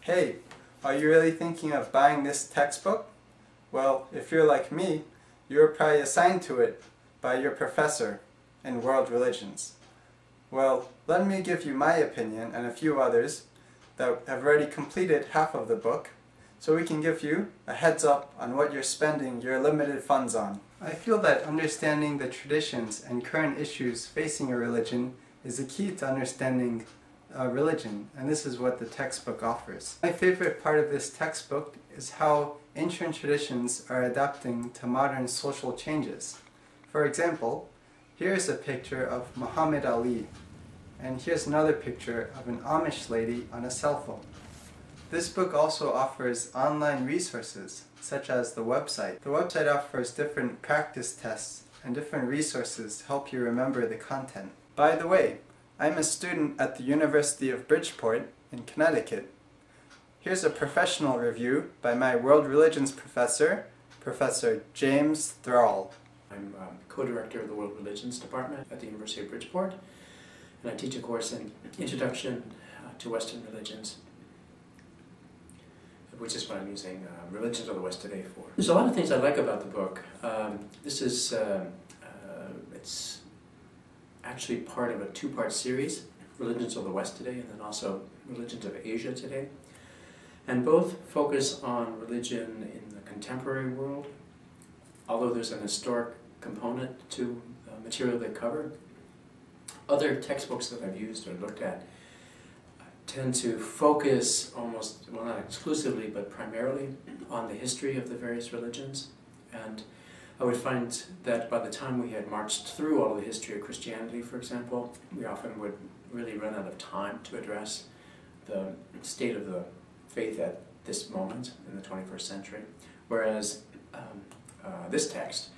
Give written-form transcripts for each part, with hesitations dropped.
Hey, are you really thinking of buying this textbook? Well, if you're like me, you were probably assigned to it by your professor in world religions. Well, let me give you my opinion and a few others that have already completed half of the book, so we can give you a heads up on what you're spending your limited funds on. I feel that understanding the traditions and current issues facing a religion is the key to understanding religion, and this is what the textbook offers. My favorite part of this textbook is how ancient traditions are adapting to modern social changes. For example, here's a picture of Muhammad Ali, and here's another picture of an Amish lady on a cell phone. This book also offers online resources, such as the website. The website offers different practice tests and different resources to help you remember the content. By the way, I'm a student at the University of Bridgeport in Connecticut. Here's a professional review by my world religions professor, Professor James Thrall. I'm co-director of the World Religions Department at the University of Bridgeport, and I teach a course in Introduction to Western Religions, which is what I'm using Religions of the West today for. There's a lot of things I like about the book. It's actually part of a two-part series, Religions of the West today, and then also Religions of Asia today. And both focus on religion in the contemporary world, although there's an historic component to the material they cover. Other textbooks that I've used or looked at tend to focus almost, well, not exclusively, but primarily on the history of the various religions. And I would find that by the time we had marched through all of the history of Christianity, for example, we often would really run out of time to address the state of the faith at this moment in the 21st century. Whereas this text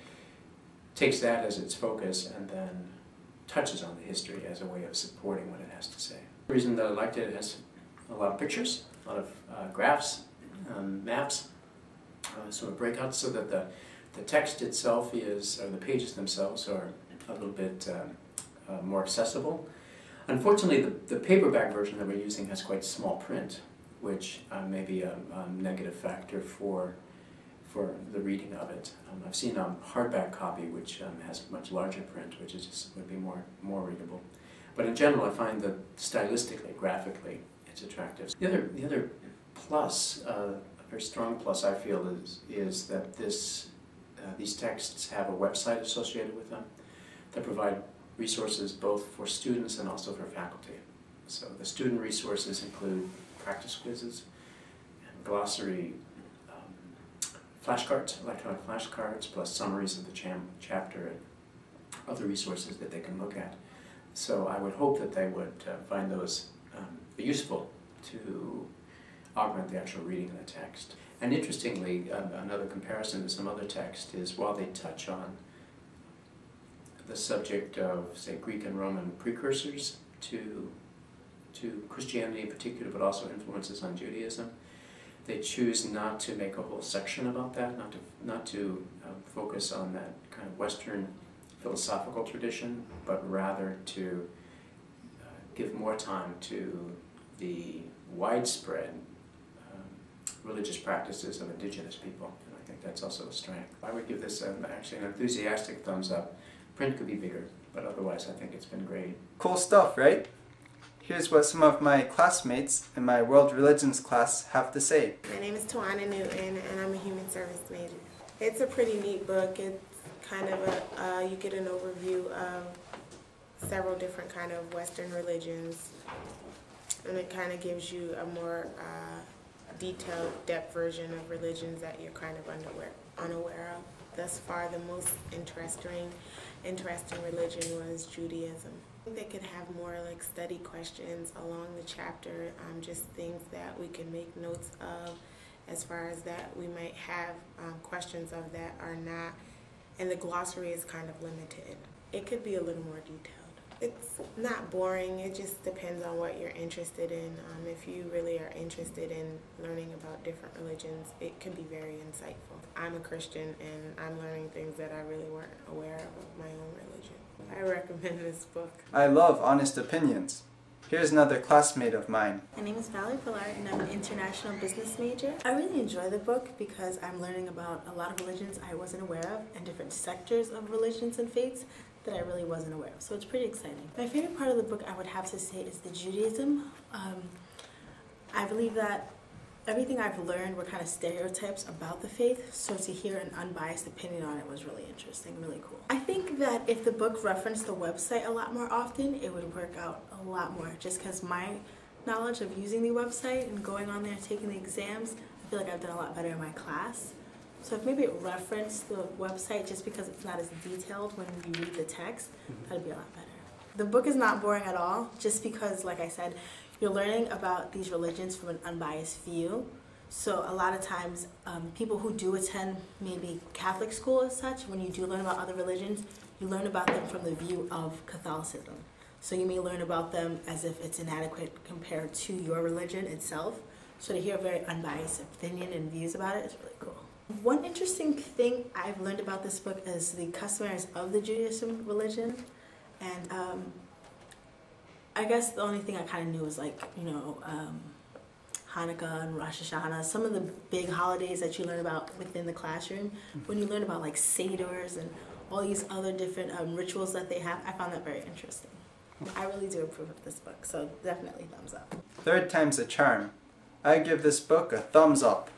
takes that as its focus and then touches on the history as a way of supporting what it has to say. The reason that I liked it has a lot of pictures, a lot of graphs, maps, sort of breakouts, so that the text itself is, or the pages themselves are a little bit more accessible. Unfortunately, the paperback version that we're using has quite small print, which may be a negative factor for the reading of it. I've seen a hardback copy which has much larger print, which would be more readable. But in general, I find that stylistically, graphically, it's attractive. The other plus, a very strong plus I feel, is that these texts have a website associated with them that provide resources both for students and also for faculty. So the student resources include practice quizzes and glossary flashcards, electronic flashcards, plus summaries of the chapter and other resources that they can look at. So I would hope that they would find those useful to augment the actual reading of the text. And interestingly, another comparison to some other text is while they touch on the subject of, say, Greek and Roman precursors to Christianity in particular, but also influences on Judaism, they choose not to make a whole section about that, not to focus on that kind of Western philosophical tradition, but rather to give more time to the widespread religious practices of indigenous people, and I think that's also a strength. I would give this actually an enthusiastic thumbs up. Print could be bigger, but otherwise I think it's been great. Cool stuff, right? Here's what some of my classmates in my world religions class have to say. My name is Tawana Newton, and I'm a human service major. It's a pretty neat book. It's kind of you get an overview of several different kind of Western religions, and it kind of gives you a more detailed, depth version of religions that you're kind of unaware of. Thus far, the most interesting religion was Judaism. I think they could have more like study questions along the chapter, just things that we can make notes of. As far as that, we might have questions of that are not, and the glossary is kind of limited. It could be a little more detailed. It's not boring, it just depends on what you're interested in. If you really are interested in learning about different religions, it can be very insightful. I'm a Christian and I'm learning things that I really weren't aware of my own religion. I recommend this book. I love honest opinions. Here's another classmate of mine. My name is Valerie Pillard and I'm an international business major. I really enjoy the book because I'm learning about a lot of religions I wasn't aware of and different sectors of religions and faiths that I really wasn't aware of. So it's pretty exciting. My favorite part of the book I would have to say is the Judaism. I believe that everything I've learned were kind of stereotypes about the faith, so to hear an unbiased opinion on it was really interesting, really cool. I think that if the book referenced the website a lot more often, it would work out a lot more, just because my knowledge of using the website and going on there and taking the exams, I feel like I've done a lot better in my class. So if maybe it referenced the website just because it's not as detailed when you read the text, that'd be a lot better. The book is not boring at all, just because, like I said, you're learning about these religions from an unbiased view. So a lot of times, people who do attend maybe Catholic school as such, when you do learn about other religions, you learn about them from the view of Catholicism. So you may learn about them as if it's inadequate compared to your religion itself. So to hear a very unbiased opinion and views about it is really cool. One interesting thing I've learned about this book is the customaries of the Judaism religion. And I guess the only thing I kind of knew was like, Hanukkah and Rosh Hashanah, some of the big holidays that you learn about within the classroom. When you learn about like Seders and all these other different rituals that they have, I found that very interesting. I really do approve of this book, so definitely thumbs up. Third time's a charm. I give this book a thumbs up.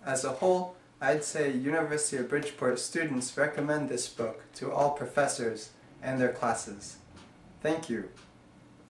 As a whole, I'd say University of Bridgeport students recommend this book to all professors and their classes. Thank you.